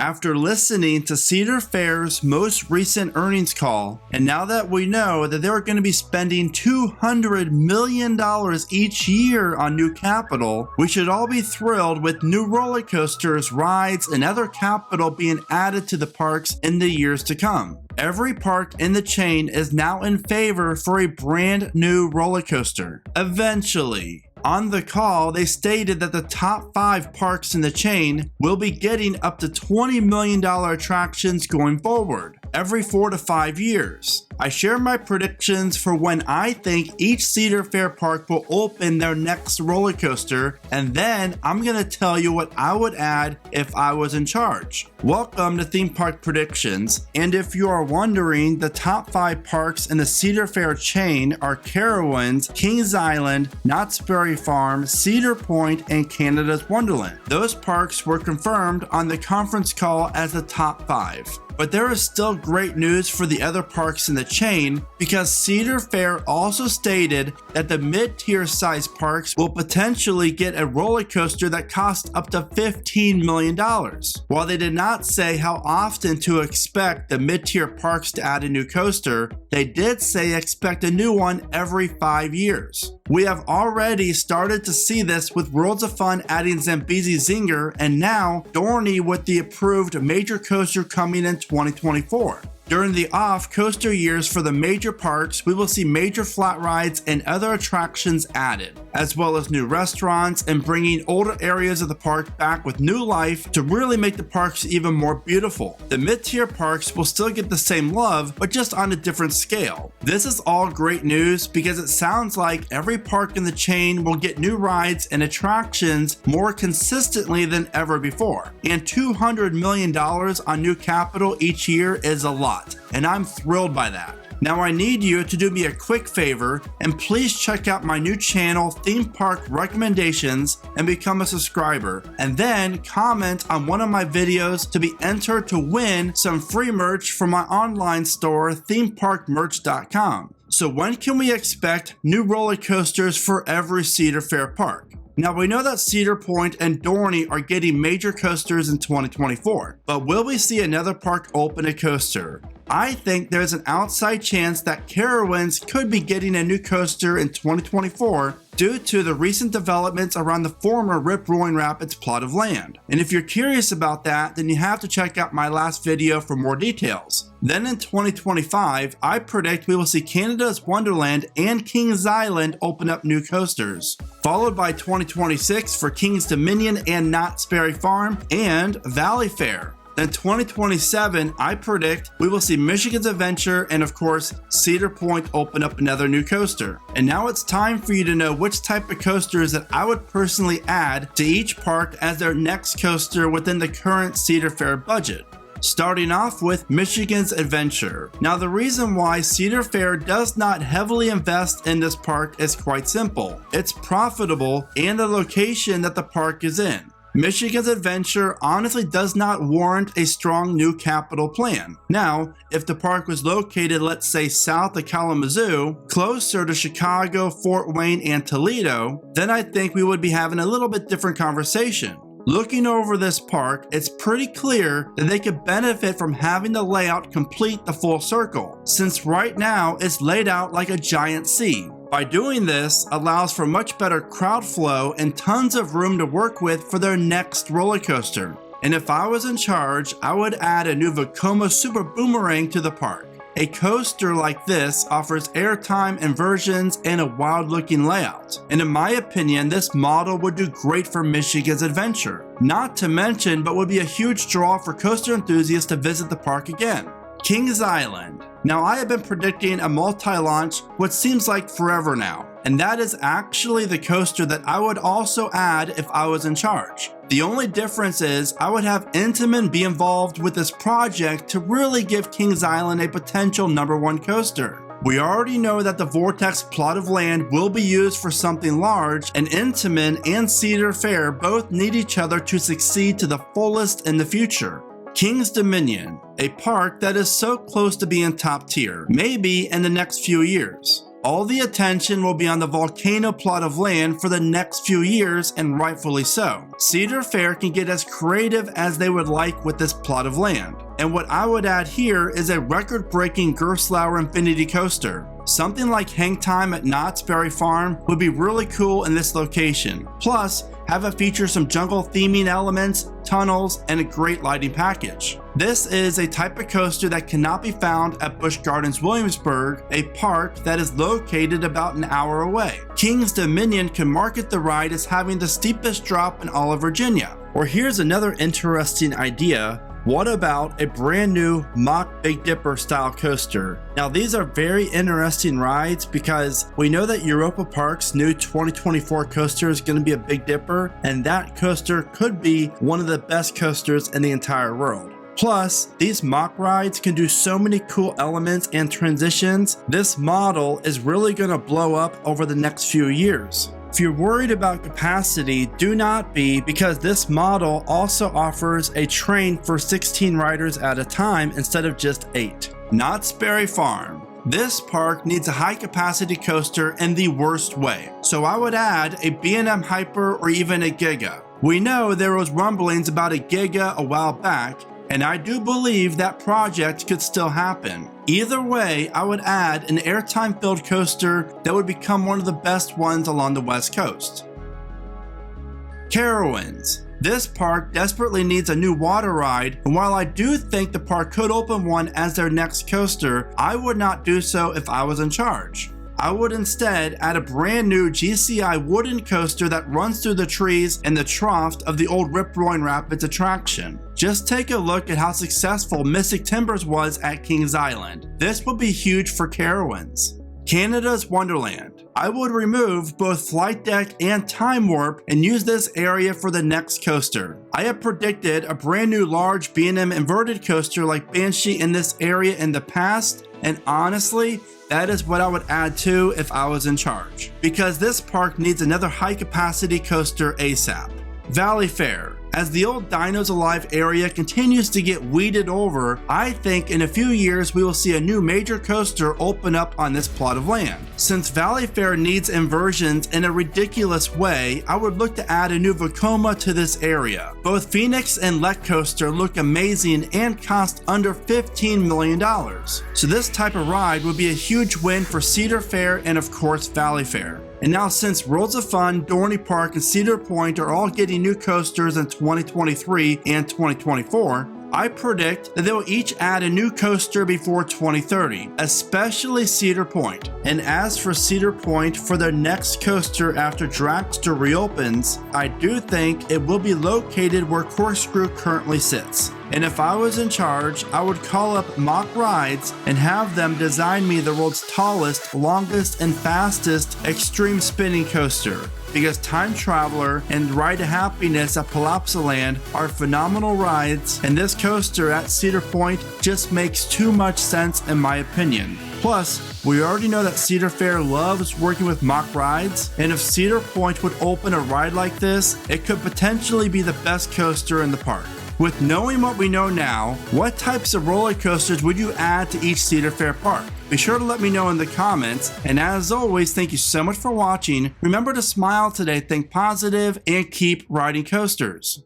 After listening to Cedar Fair's most recent earnings call, and now that we know that they're going to be spending $200 million each year on new capital, we should all be thrilled with new roller coasters, rides, and other capital being added to the parks in the years to come. Every park in the chain is now in favor for a brand new roller coaster. Eventually. On the call, they stated that the top 5 parks in the chain will be getting up to $20 million attractions going forward, every 4 to 5 years. I share my predictions for when I think each Cedar Fair park will open their next roller coaster, and then I'm going to tell you what I would add if I was in charge. Welcome to Theme Park Predictions, and if you are wondering, the top 5 parks in the Cedar Fair chain are Carowinds, Kings Island, Knott's Berry Farm, Cedar Point, and Canada's Wonderland. Those parks were confirmed on the conference call as the top 5. But there is still great news for the other parks in the chain because Cedar Fair also stated that the mid-tier size parks will potentially get a roller coaster that costs up to $15 million. While they did not say how often to expect the mid-tier parks to add a new coaster, they did say expect a new one every 5 years. We have already started to see this with Worlds of Fun adding Zambezi Zinger and now Dorney with the approved major coaster coming in 2024. During the off-coaster years for the major parks, we will see major flat rides and other attractions added, as well as new restaurants and bringing older areas of the park back with new life to really make the parks even more beautiful. The mid-tier parks will still get the same love, but just on a different scale. This is all great news because it sounds like every park in the chain will get new rides and attractions more consistently than ever before. And $200 million on new capital each year is a lot. And I'm thrilled by that. Now I need you to do me a quick favor and please check out my new channel Theme Park Recommendations and become a subscriber, and then comment on one of my videos to be entered to win some free merch from my online store themeparkmerch.com. So when can we expect new roller coasters for every Cedar Fair park? Now we know that Cedar Point and Dorney are getting major coasters in 2024, but will we see another park open a coaster? I think there's an outside chance that Carowinds could be getting a new coaster in 2024 due to the recent developments around the former Rip-Roaring Rapids plot of land. And if you're curious about that, then you have to check out my last video for more details. Then in 2025, I predict we will see Canada's Wonderland and Kings Island open up new coasters, followed by 2026 for King's Dominion and Knott's Berry Farm and Valleyfair. Then 2027, I predict we will see Michigan's Adventure and of course Cedar Point open up another new coaster. And now it's time for you to know which type of coasters that I would personally add to each park as their next coaster within the current Cedar Fair budget. Starting off with Michigan's Adventure. Now the reason why Cedar Fair does not heavily invest in this park is quite simple. It's profitable and the location that the park is in. Michigan's Adventure honestly does not warrant a strong new capital plan. Now, if the park was located, let's say south of Kalamazoo, closer to Chicago, Fort Wayne, and Toledo, then I think we would be having a little bit different conversation. Looking over this park, it's pretty clear that they could benefit from having the layout complete the full circle, since right now it's laid out like a giant C. By doing this, allows for much better crowd flow and tons of room to work with for their next roller coaster. And if I was in charge, I would add a new Vekoma Super Boomerang to the park. A coaster like this offers airtime, inversions, and a wild looking layout. And in my opinion, this model would do great for Michigan's Adventure. Not to mention, but would be a huge draw for coaster enthusiasts to visit the park again. Kings Island. Now I have been predicting a multi-launch what seems like forever now, and that is actually the coaster that I would also add if I was in charge. The only difference is I would have Intamin be involved with this project to really give Kings Island a potential #1 coaster. We already know that the Vortex plot of land will be used for something large, and Intamin and Cedar Fair both need each other to succeed to the fullest in the future. King's Dominion, a park that is so close to being top tier, maybe in the next few years. All the attention will be on the volcano plot of land for the next few years, and rightfully so. Cedar Fair can get as creative as they would like with this plot of land. And what I would add here is a record-breaking Gerstlauer Infinity Coaster. Something like Hang Time at Knott's Berry Farm would be really cool in this location. Plus, have it feature some jungle theming elements, tunnels, and a great lighting package. This is a type of coaster that cannot be found at Busch Gardens Williamsburg, a park that is located about an hour away. King's Dominion can market the ride as having the steepest drop in all of Virginia. Or here's another interesting idea. What about a brand new mock Big Dipper style coaster? Now these are very interesting rides because we know that Europa Park's new 2024 coaster is going to be a Big Dipper, and that coaster could be one of the best coasters in the entire world. Plus, these mock rides can do so many cool elements and transitions. This model is really going to blow up over the next few years. If you're worried about capacity, do not be, because this model also offers a train for 16 riders at a time instead of just 8. Knott's Berry Farm. This park needs a high capacity coaster in the worst way, so I would add a B&M Hyper or even a Giga. We know there was rumblings about a Giga a while back, and I do believe that project could still happen. Either way, I would add an airtime filled coaster that would become one of the best ones along the West Coast. Carowinds. This park desperately needs a new water ride, and while I do think the park could open one as their next coaster, I would not do so if I was in charge. I would instead add a brand new GCI wooden coaster that runs through the trees in the trough of the old Rip Roaring Rapids attraction. Just take a look at how successful Mystic Timbers was at Kings Island. This would be huge for Carowinds. Canada's Wonderland. I would remove both Flight Deck and Time Warp and use this area for the next coaster. I have predicted a brand new large B&M inverted coaster like Banshee in this area in the past, and honestly, that is what I would add to if I was in charge, because this park needs another high capacity coaster ASAP. Valleyfair. As the old Dinos Alive area continues to get weeded over, I think in a few years we will see a new major coaster open up on this plot of land. Since Valleyfair needs inversions in a ridiculous way, I would look to add a new Vekoma to this area. Both Phoenix and Lek Coaster look amazing and cost under $15 million. So this type of ride would be a huge win for Cedar Fair and of course Valleyfair. And now since Worlds of Fun, Dorney Park, and Cedar Point are all getting new coasters in 2023 and 2024, I predict that they will each add a new coaster before 2030, especially Cedar Point. And as for Cedar Point, for their next coaster after Dragster reopens, I do think it will be located where Corkscrew currently sits. And if I was in charge, I would call up Mock Rides and have them design me the world's tallest, longest, and fastest extreme spinning coaster. Because Time Traveler and Ride to Happiness at Palapsaland are phenomenal rides, and this coaster at Cedar Point just makes too much sense in my opinion. Plus, we already know that Cedar Fair loves working with Mock Rides, and if Cedar Point would open a ride like this, it could potentially be the best coaster in the park. With knowing what we know now, what types of roller coasters would you add to each Cedar Fair park? Be sure to let me know in the comments, and as always, thank you so much for watching. Remember to smile today, think positive, and keep riding coasters.